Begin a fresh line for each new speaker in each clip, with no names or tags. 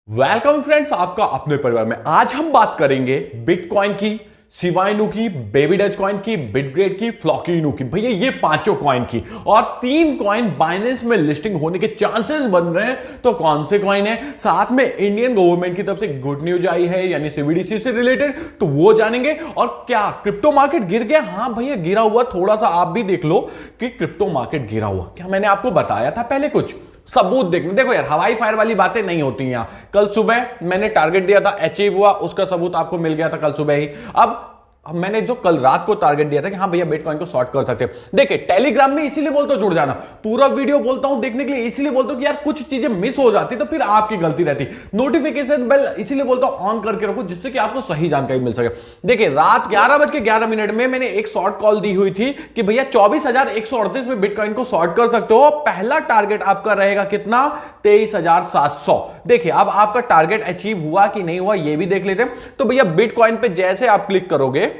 Welcome friends, आपका अपने परिवार में। आज हम बात करेंगे बिटकॉइन की, शिबा इनू की, बेबी डच कॉइन की, बिटग्रेड की, फ्लॉकी इनू की। भैया ये पांचों कॉइन की और 3 कॉइन बाइनेंस में लिस्टिंग होने के चांसेस बन रहे हैं। तो कौन से कॉइन है, साथ में इंडियन गवर्नमेंट की तरफ से गुड न्यूज आई है यानी सीबीडीसी से रिलेटेड, तो वो जानेंगे। और क्या क्रिप्टो मार्केट गिर गया? हाँ भैया गिरा हुआ, थोड़ा सा आप भी देख लो कि क्रिप्टो मार्केट गिरा हुआ। क्या मैंने आपको बताया था पहले? कुछ सबूत देखने। देखो यार, हवाई फायर वाली बातें नहीं होती यहां। कल सुबह मैंने टारगेट दिया था, अचीव हुआ, उसका सबूत आपको मिल गया था कल सुबह ही। अब मैंने जो कल रात को टारगेट दिया था कि हाँ भैया बिटकॉइन को शॉर्ट कर सकते हैं। देखिए टेलीग्राम में इसीलिए बोलता हूं जुड़ जाना, पूरा वीडियो बोलता हूं देखने के लिए, इसीलिए बोलता हूं कि यार कुछ चीजें मिस हो जाती तो फिर आपकी गलती रहती। नोटिफिकेशन बेल इसीलिए बोलता हूं ऑन करके रखो, जिससे कि आपको सही जानकारी मिल सके। देखिए रात 11:11 में मैंने एक शॉर्ट कॉल दी हुई थी कि भैया 24,138 में बिटकॉइन को शॉर्ट कर सकते हो। पहला टारगेट आपका रहेगा कितना? 23,700। देखिए अब आपका टारगेट अचीव हुआ कि नहीं हुआ ये भी देख लेते हैं। तो भैया बिटकॉइन पे जैसे आप क्लिक करोगे,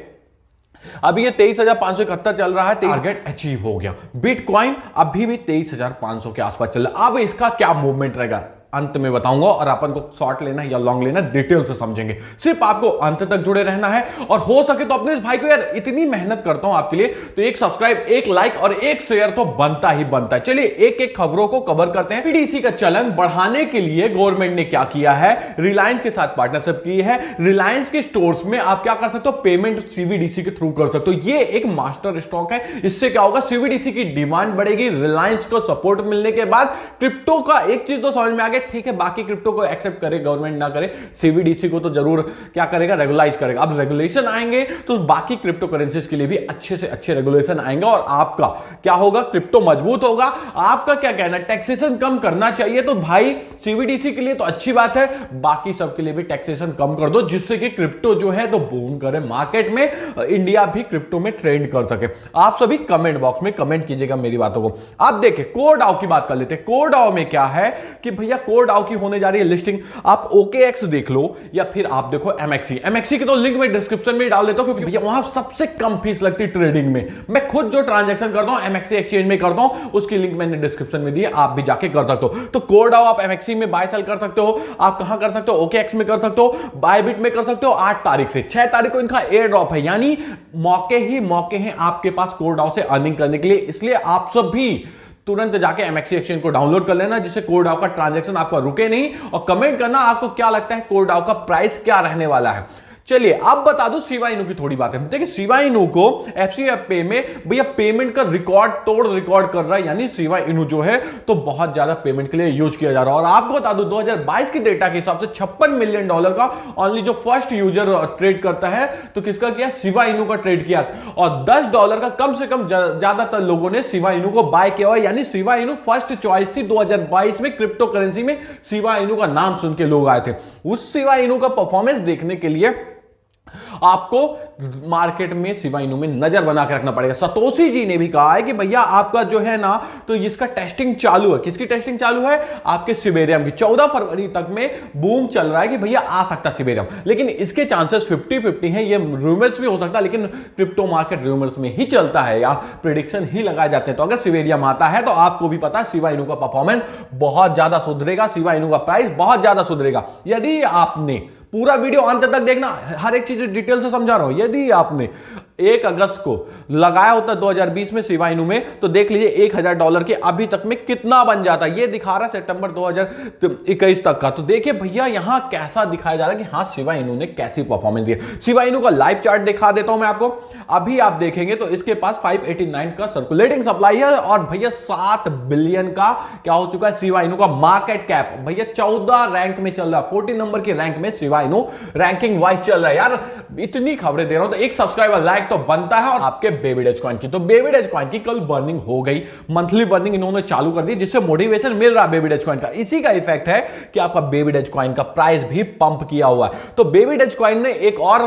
अभी ये 23,571 चल रहा है, टारगेट अचीव हो गया। बिटकॉइन अभी भी 23,500 के आसपास चल रहा है। अब इसका क्या मूवमेंट रहेगा अंत में बताऊंगा, और अपन को शॉर्ट लेना या लॉन्ग लेना डिटेल से समझेंगे। सिर्फ आपको अंत तक जुड़े रहना है, और हो सके तो अपने इस भाई को, यार इतनी मेहनत करता हूं आपके लिए, तो एक सब्सक्राइब, एक लाइक और एक शेयर तो बनता ही बनता है। चलिए एक एक खबरों को कवर करते हैं। पीडीसी का चलन बढ़ाने के लिए गवर्नमेंट ने क्या किया है? रिलायंस के साथ पार्टनरशिप की है। रिलायंस के स्टोर्स में आप क्या कर सकते हो? पेमेंट सीबीडीसी के थ्रू कर सकते हो। ये एक मास्टर स्टॉक है। इससे क्या होगा? सीबीडीसी की डिमांड बढ़ेगी। रिलायंस को सपोर्ट मिलने के बाद क्रिप्टो का एक चीज तो समझ में आ गया, ठीक है बाकी क्रिप्टो को एक्सेप्ट करे गवर्नमेंट ना करे, सीबीडीसी को तो जरूर क्या करेगा? रेगुलाइज करेगा। अब रेगुलेशन आएंगे तो बाकी क्रिप्टो करेंसीज के लिए भी अच्छे से अच्छे रेगुलेशन आएंगे, और आपका क्या होगा? क्रिप्टो मजबूत होगा। आपका क्या कहना है? टैक्सेशन कम करना चाहिए? तो भाई सीबीडीसी के लिए तो अच्छी बात है, बाकी सबके लिए भी टैक्सेशन कम कर दो, जिससे कि क्रिप्टो जो है तो बूम करे मार्केट में, इंडिया भी क्रिप्टो में ट्रेंड कर सके। आप सभी कमेंट बॉक्स में कमेंट कीजिएगा मेरी बातों को। आप देखिए कोरडाओ की बात कर लेते हैं। कोरडाओ में क्या है कि भैया कोरडाओ की होने जा रही है लिस्टिंग। आप OKX देख लो या फिर आप देखो MXC की तो लिंक मैं डिस्क्रिप्शन में डाल देता हूं, क्योंकि भैया वहां सबसे कम फीस लगती है ट्रेडिंग में। मैं खुद जो ट्रांजैक्शन करता हूं MXC एक्सचेंज में करता हूं, उसकी लिंक मैंने डिस्क्रिप्शन में दी है, आप भी जाके कर सकते हो। तो कोरडाओ आप MXC में बाय सेल कर सकते हो। आप कहां कर सकते हो? OKX में कर सकते हो, बायबिट में कर सकते हो। 8 तारीख से 6 तारीख को इनका एयर ड्रॉप है, यानी मौके ही मौके हैं आपके पास कोरडाओ से अर्निंग करने के लिए। इसलिए आप सब भी तुरंत जाके MXC एक्सचेंज को डाउनलोड कर लेना, जिससे कोरडाओ का ट्रांजैक्शन आपका रुके नहीं। और कमेंट करना आपको क्या लगता है कोरडाओ का प्राइस क्या रहने वाला है। चलिए अब बता दो शिबा इनू की थोड़ी बात है। देखिए शिबा इनू को FCF पे में भैया पेमेंट का रिकॉर्ड तोड़ रिकॉर्ड कर रहा है, यानी शिबा इनू जो है तो बहुत ज्यादा पेमेंट के लिए यूज किया जा रहा है। और आपको बता दूं 2022 की डेटा के हिसाब से $56 मिलियन का ओनली जो फर्स्ट यूजर ट्रेड करता है, तो किसका किया? शिबा इनू का ट्रेड किया। और $10 का कम से कम ज्यादातर लोगों ने शिबा इनू को बाय किया हुआ, यानी शिबा इनू फर्स्ट चॉइस थी 2022 में। क्रिप्टो करेंसी में शिबा इनू का नाम सुन के लोग आए थे। उस शिबा इनू का परफॉर्मेंस देखने के लिए आपको मार्केट में शिबा इनू में नजर बना के रखना पड़ेगा। सतोशी जी ने भी कहा है कि भैया आपका जो है ना, तो इसका टेस्टिंग चालू है। किसकी टेस्टिंग चालू है? आपके सिबेरियम की। 14 फरवरी तक में बूम चल रहा है कि भैया आ सकता सिबेरियम, लेकिन इसके चांसेस 50-50 हैं। ये रूमर्स भी हो सकता है, लेकिन क्रिप्टो मार्केट रूमर्स में ही चलता है या प्रेडिक्शन ही लगाए जाते हैं। तो अगर सिबेरियम आता है तो आपको भी पता है शिबा इनू का परफॉर्मेंस बहुत ज्यादा सुधरेगा, शिबा इनू का प्राइस बहुत ज्यादा सुधरेगा। यदि आपने पूरा वीडियो अंत तक देखना, हर एक चीज डिटेल से समझा रहा हूं। यदि आपने 1 अगस्त को लगाया होता 2020 में शिबा इनू में, तो देख लीजिए $1,000 के अभी तक में कितना बन जाता। ये दिखा रहा है सितंबर 2021 तक का। तो देखिए भैया यहां कैसा दिखाया जा रहा है कि हाँ शिबा इनू ने कैसी परफॉर्मेंस दी है। शिबा इनू का लाइव चार्ट दिखा देता हूं मैं आपको। अभी आप देखेंगे तो इसके पास 589 का सर्कुलेटिंग सप्लाई है, और भैया 7 बिलियन का क्या हो चुका है शिबा इनू का मार्केट कैप। भैया 14 रैंक में चल रहा है, 14 नंबर के रैंक में शिबा इनू रैंकिंग वाइज चल रहा है। यार इतनी खबरें दे रहा हूं तो एक सब्सक्राइबर लाइक तो बनता है। और आपके बेबी डच कॉइन की, तो बेबी डच कॉइन की कल बर्निंग हो गई, मंथली बर्निंग इन्होंने चालू कर दी, जिससे मोटिवेशन मिल रहा है बेबी डच कॉइन का। इसी का इफेक्ट है कि आपका बेबी डच कॉइन का प्राइस भी पंप किया हुआ है। तो बेबी डच कॉइन ने एक और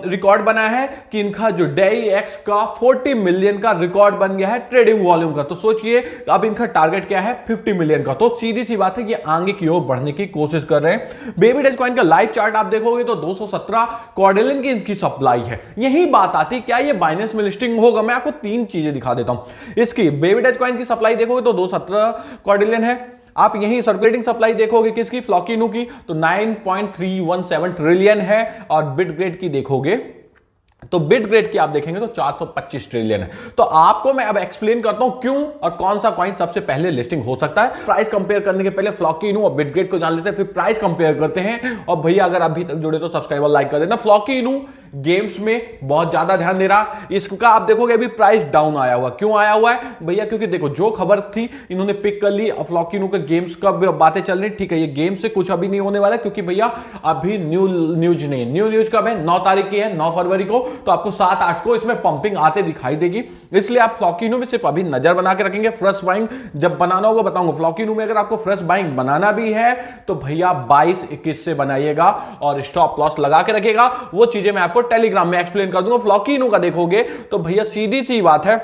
रिकॉर्ड बनाया है कि इनका जो DAI-X का 40 मिलियन का रिकॉर्ड बन गया है ट्रेडिंग वॉल्यूम का। तो सोचिए अब इनका टारगेट क्या है? 50 मिलियन का। तो सीधी सी बात है कि आगे की ओर बढ़ने की कोशिश कर रहे हैं। बेबी डच कॉइन का लाइव चार्ट आप देखोगे तो 217 क्वाड्रिलियन की इनकी सप्लाई है। यही बात आती क्या ये बाइनेंस में लिस्टिंग होगा? मैं आपको 3 चीजें दिखा देता हूं। इसकी बेबी डच कॉइन की सप्लाई देखोगे तो 217 क्वाड्रिलियन है। आप यहीं सर्कुलेटिंग सप्लाई देखोगे किसकी, फ्लॉकिनू की, तो 9.317 ट्रिलियन है। और बिटग्रेड की देखोगे तो बिटग्रेड की आप देखेंगे तो 425 ट्रिलियन है। तो आपको मैं अब एक्सप्लेन करता हूं क्यों और कौन सा कॉइन सबसे पहले लिस्टिंग हो सकता है। प्राइस कंपेयर करने के पहले फ्लॉकिनू और बिटग्रेड को जान लेते हैं, फिर प्राइस कंपेयर करते हैं। और भैया अगर अभी तक जुड़े तो सब्सक्राइब और लाइक कर देना। फ्लॉकिनू गेम्स में बहुत ज्यादा ध्यान दे रहा, इसका आप देखोगे अभी प्राइस डाउन आया हुआ। क्यों आया हुआ है भैया, क्योंकि देखो जो खबर थी इन्होंने पिक कर ली, फ्लॉकिनू के गेम्स का बातें चल रही, ठीक है, ये गेम से कुछ अभी नहीं होने वाला क्योंकि भैया अभी न्यूज नहीं, न्यू न्यूज कब है, 9 तारीख की है, 9 फरवरी को, तो आपको 7-8 को इसमें पंपिंग आते दिखाई देगी। इसलिए आप फ्लॉकिनू में सिर्फ अभी नजर बना के रखेंगे। फ्रेश बाइंग जब बनाना होगा बताऊंगा। फ्लॉकिनू में अगर आपको फ्रेश बाइंग बनाना भी है तो भैया 22-21 से बनाइएगा और स्टॉप लॉस लगा के रखिएगा। वो चीजें मैं आपको टेलीग्राम में एक्सप्लेन कर दूंगा। फ्लॉकिनू का देखोगे तो भैया सीधी सी बात है,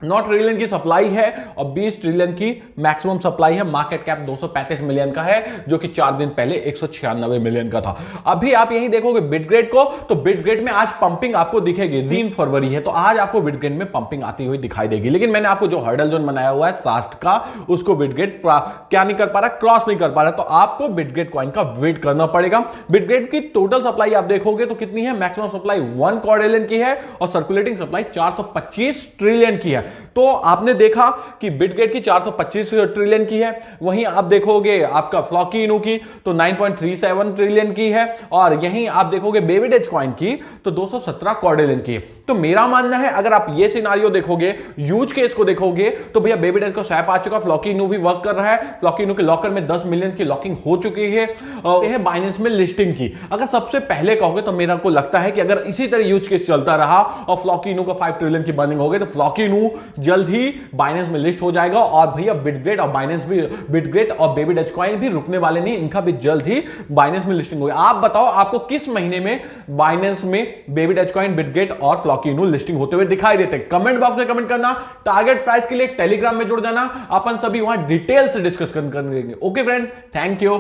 9 ट्रिलियन की सप्लाई है और 20 ट्रिलियन की मैक्सिमम सप्लाई है। मार्केट कैप 235 मिलियन का है, जो कि 4 दिन पहले 196 मिलियन का था। अभी आप यहीं देखोगे बिटग्रेड को, तो बिटग्रेड में आज पंपिंग आपको दिखेगी। 3 फरवरी है तो आज आपको बिटग्रेड में पंपिंग आती हुई दिखाई देगी। लेकिन मैंने आपको जो हर्डल जोन बनाया हुआ है 60 का, उसको बिटग्रेड क्या नहीं कर पा रहा, क्रॉस नहीं कर पा रहा, तो आपको बिटग्रेड कॉइन का वेट करना पड़ेगा। बिटग्रेड की टोटल सप्लाई आप देखोगे तो कितनी है, मैक्सिमम सप्लाई 1 क्वाड्रिलियन की है और सर्कुलेटिंग सप्लाई 425 ट्रिलियन की है। तो आपने देखा कि बिटग्रेड की 425 ट्रिलियन की है, वहीं आप देखोगे आपका फ्लॉकिनू की तो 9.37 ट्रिलियन की है, और यहीं आप देखोगे बेबीडेज कॉइन की तो 217 क्वाड्रिलियन की है। तो मेरा मानना है अगर आप ये सिनारियो देखोगे, यूज केस को देखोगे, तो भैया बेबीडेज को स्वैप आ चुका, फ्लॉकिनू भी वर्क कर रहा है। फ्लॉकिनू के लॉकर में 10 मिलियन की लॉकिंग हो चुकी है बाइनेंस में लिस्टिंग की। अगर सबसे पहले कहोगे तो मेरा को लगता है कि अगर इसी तरह यूज केस चलता रहा और फ्लॉकिनू का 5 ट्रिलियन की बर्निंग हो गई तो फ्लॉकिनू जल्द ही बाइनेंस में लिस्ट हो जाएगा। और भैया बिटग्रेड और बाइनेंस भी, बिटग्रेड और बेबीडेज कॉइन भी रुकने वाले नहीं, इनका भी जल्द ही बाइनेंस में लिस्टिंग होगी। आप बताओ आपको किस महीने में बाइनेंस में बेबीडेज कॉइन, बिटग्रेड और फ्लॉकिनू लिस्टिंग होते हुए दिखाई देते हैं? कमेंट बॉक्स में कमेंट करना। टारगेट प्राइस के लिए टेलीग्राम में जुड़ जाना, अपन सभी वहां डिटेल से डिस्कस करेंगे। Okay friend, thank you.